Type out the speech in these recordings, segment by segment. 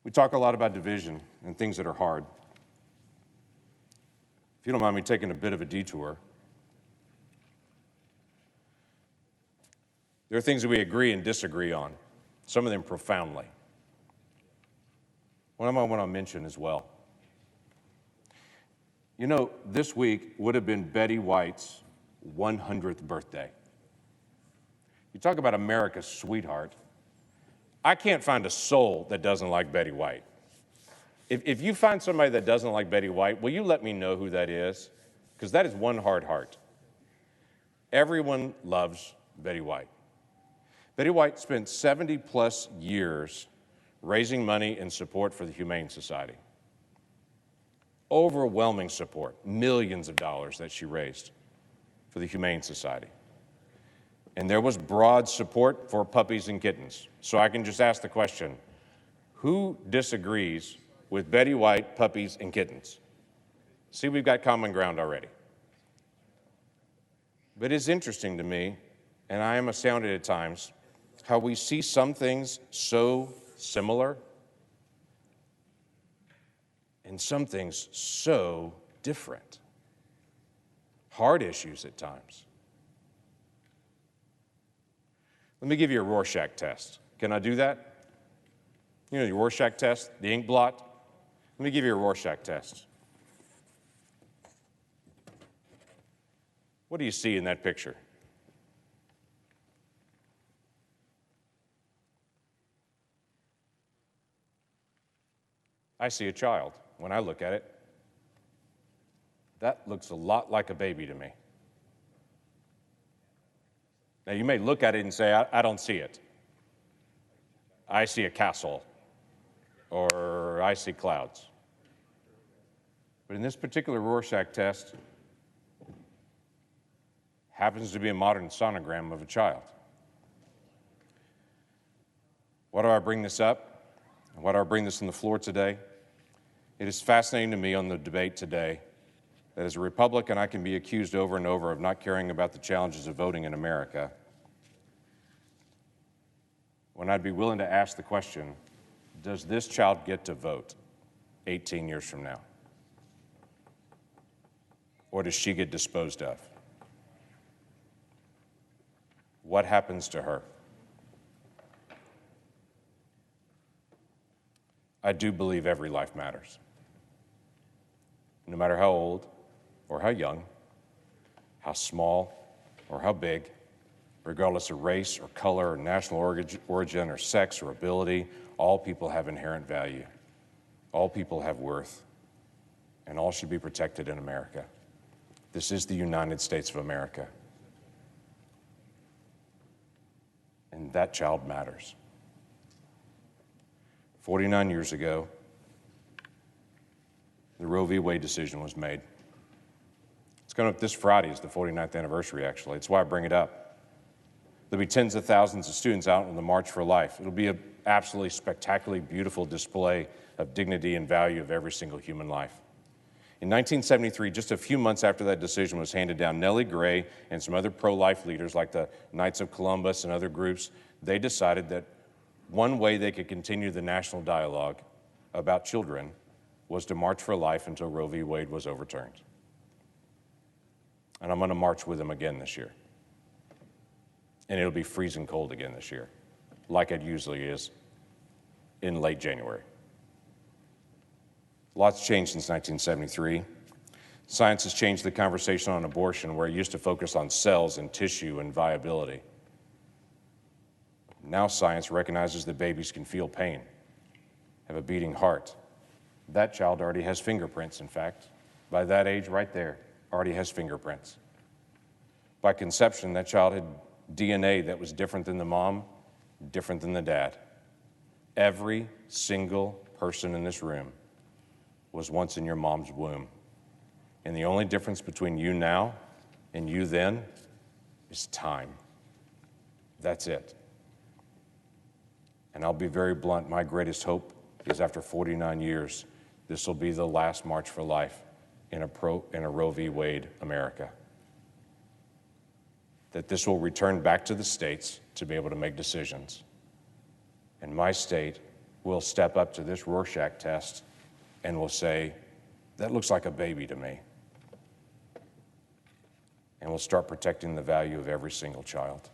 We talk a lot about division and things that are hard. If you don't mind me taking a bit of a detour, there are things that we agree and disagree on, some of them profoundly. One of them I want to mention as well. You know, this week would have been Betty White's 100th birthday. You talk about America's sweetheart. I can't find a soul that doesn't like Betty White. If you find somebody that doesn't like Betty White, will you let me know who that is? Because that is one hard heart. Everyone loves Betty White. Betty White spent 70 plus years raising money in support for the Humane Society. Overwhelming support, millions of dollars that she raised for the Humane Society. And there was broad support for puppies and kittens. So I can just ask the question, who disagrees with Betty White, puppies, and kittens? See, we've got common ground already. But it's interesting to me, and I am astounded at times, how we see some things so similar and some things so different. Hard issues at times. Let me give you a Rorschach test. Can I do that? You know, the Rorschach test, the ink blot? Let me give you a Rorschach test. What do you see in that picture? I see a child when I look at it. That looks a lot like a baby to me. Now, you may look at it and say, I don't see it. I see a castle, or I see clouds. But in this particular Rorschach test, happens to be a modern sonogram of a child. Why do I bring this up? Why do I bring this on the floor today? It is fascinating to me on the debate today that as a Republican, I can be accused over and over of not caring about the challenges of voting in America, when I'd be willing to ask the question, does this child get to vote 18 years from now? Or does she get disposed of? What happens to her? I do believe every life matters. No matter how old or how young, how small or how big, regardless of race or color or national origin or sex or ability, all people have inherent value. All people have worth, and all should be protected in America. This is the United States of America. And that child matters. 49 years ago, the Roe v. Wade decision was made. It's coming up this Friday, is the 49th anniversary, actually. It's why I bring it up. There'll be tens of thousands of students out on the March for Life. It'll be an absolutely spectacularly beautiful display of dignity and value of every single human life. In 1973, just a few months after that decision was handed down, Nellie Gray and some other pro-life leaders like the Knights of Columbus and other groups, they decided that one way they could continue the national dialogue about children was to march for life until Roe v. Wade was overturned. And I'm going to march with them again this year. And it'll be freezing cold again this year, like it usually is in late January. Lots changed since 1973. Science has changed the conversation on abortion, where it used to focus on cells and tissue and viability. Now science recognizes that babies can feel pain, have a beating heart. That child already has fingerprints, in fact. By that age right there, already has fingerprints. By conception, that child had DNA that was different than the mom, different than the dad. Every single person in this room was once in your mom's womb. And the only difference between you now and you then is time. That's it. And I'll be very blunt, my greatest hope is after 49 years, this will be the last March for Life in a Roe v. Wade America. That this will return back to the states to be able to make decisions. And my state will step up to this Rorschach test and will say, that looks like a baby to me. And we'll start protecting the value of every single child.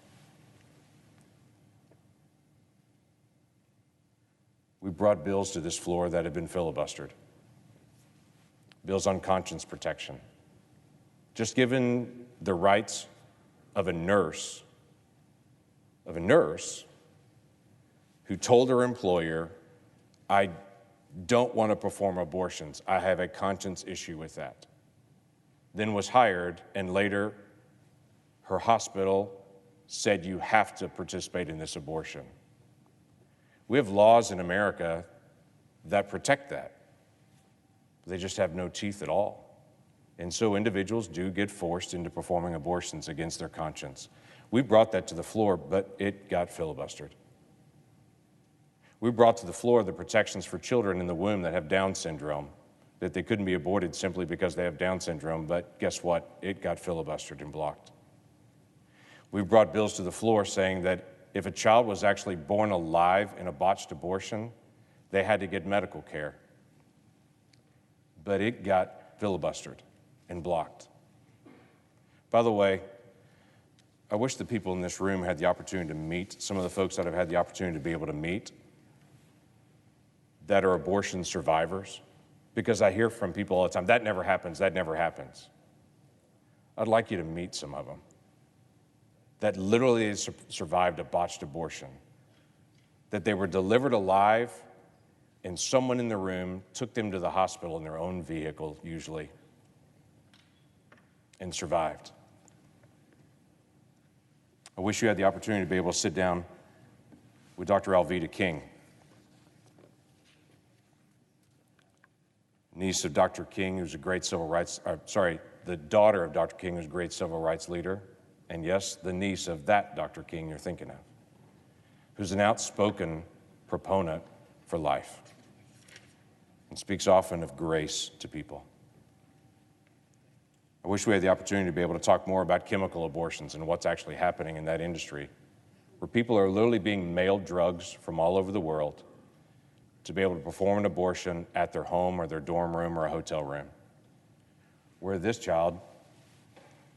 We brought bills to this floor that have been filibustered. Bills on conscience protection. Just given the rights of a nurse who told her employer, I don't want to perform abortions. I have a conscience issue with that. Then was hired, and later her hospital said you have to participate in this abortion. We have laws in America that protect that. They just have no teeth at all. And so individuals do get forced into performing abortions against their conscience. We brought that to the floor, but it got filibustered. We brought to the floor the protections for children in the womb that have Down syndrome, that they couldn't be aborted simply because they have Down syndrome, but guess what? It got filibustered and blocked. We brought bills to the floor saying that if a child was actually born alive in a botched abortion, they had to get medical care. But it got filibustered and blocked. By the way, I wish the people in this room had the opportunity to meet some of the folks that I've had the opportunity to be able to meet that are abortion survivors, because I hear from people all the time, that never happens, that never happens. I'd like you to meet some of them that literally survived a botched abortion, that they were delivered alive and someone in the room took them to the hospital in their own vehicle, usually, and survived. I wish you had the opportunity to be able to sit down with Dr. Alveda King, niece of Dr. King, who's a great the daughter of Dr. King, who's a great civil rights leader, and yes, the niece of that Dr. King you're thinking of, who's an outspoken proponent for life and speaks often of grace to people. I wish we had the opportunity to be able to talk more about chemical abortions and what's actually happening in that industry, where people are literally being mailed drugs from all over the world to be able to perform an abortion at their home or their dorm room or a hotel room, where this child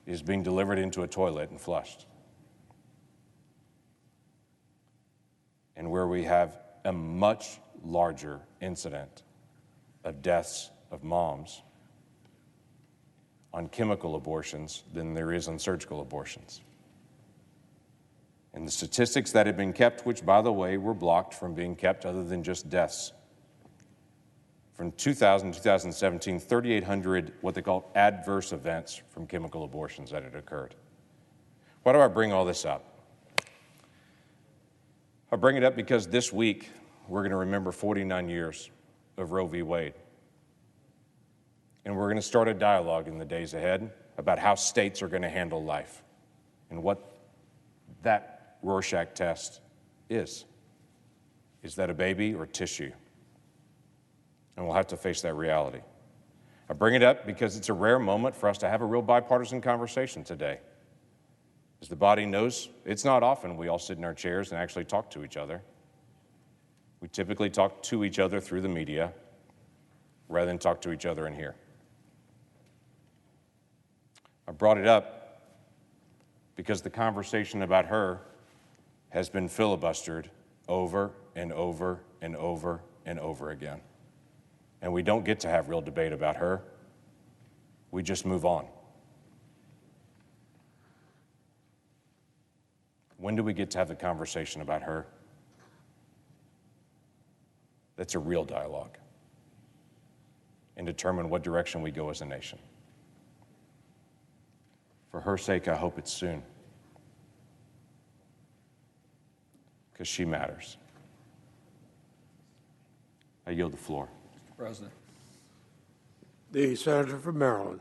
is being delivered into a toilet and flushed, and where we have a much larger incident of deaths of moms on chemical abortions than there is on surgical abortions. And the statistics that have been kept, which, by the way, were blocked from being kept other than just deaths, from 2000 to 2017, 3,800 what they call adverse events from chemical abortions that had occurred. Why do I bring all this up? I bring it up because this week we're going to remember 49 years of Roe v. Wade. And we're going to start a dialogue in the days ahead about how states are going to handle life and what that Rorschach test is. Is that a baby or tissue? And we'll have to face that reality. I bring it up because it's a rare moment for us to have a real bipartisan conversation today. As the body knows, it's not often we all sit in our chairs and actually talk to each other. We typically talk to each other through the media rather than talk to each other in here. I brought it up because the conversation about her has been filibustered over and over and over and over again. And we don't get to have real debate about her. We just move on. When do we get to have the conversation about her? That's a real dialogue, and determine what direction we go as a nation. For her sake, I hope it's soon, because she matters. I yield the floor. Mr. President. The senator from Maryland.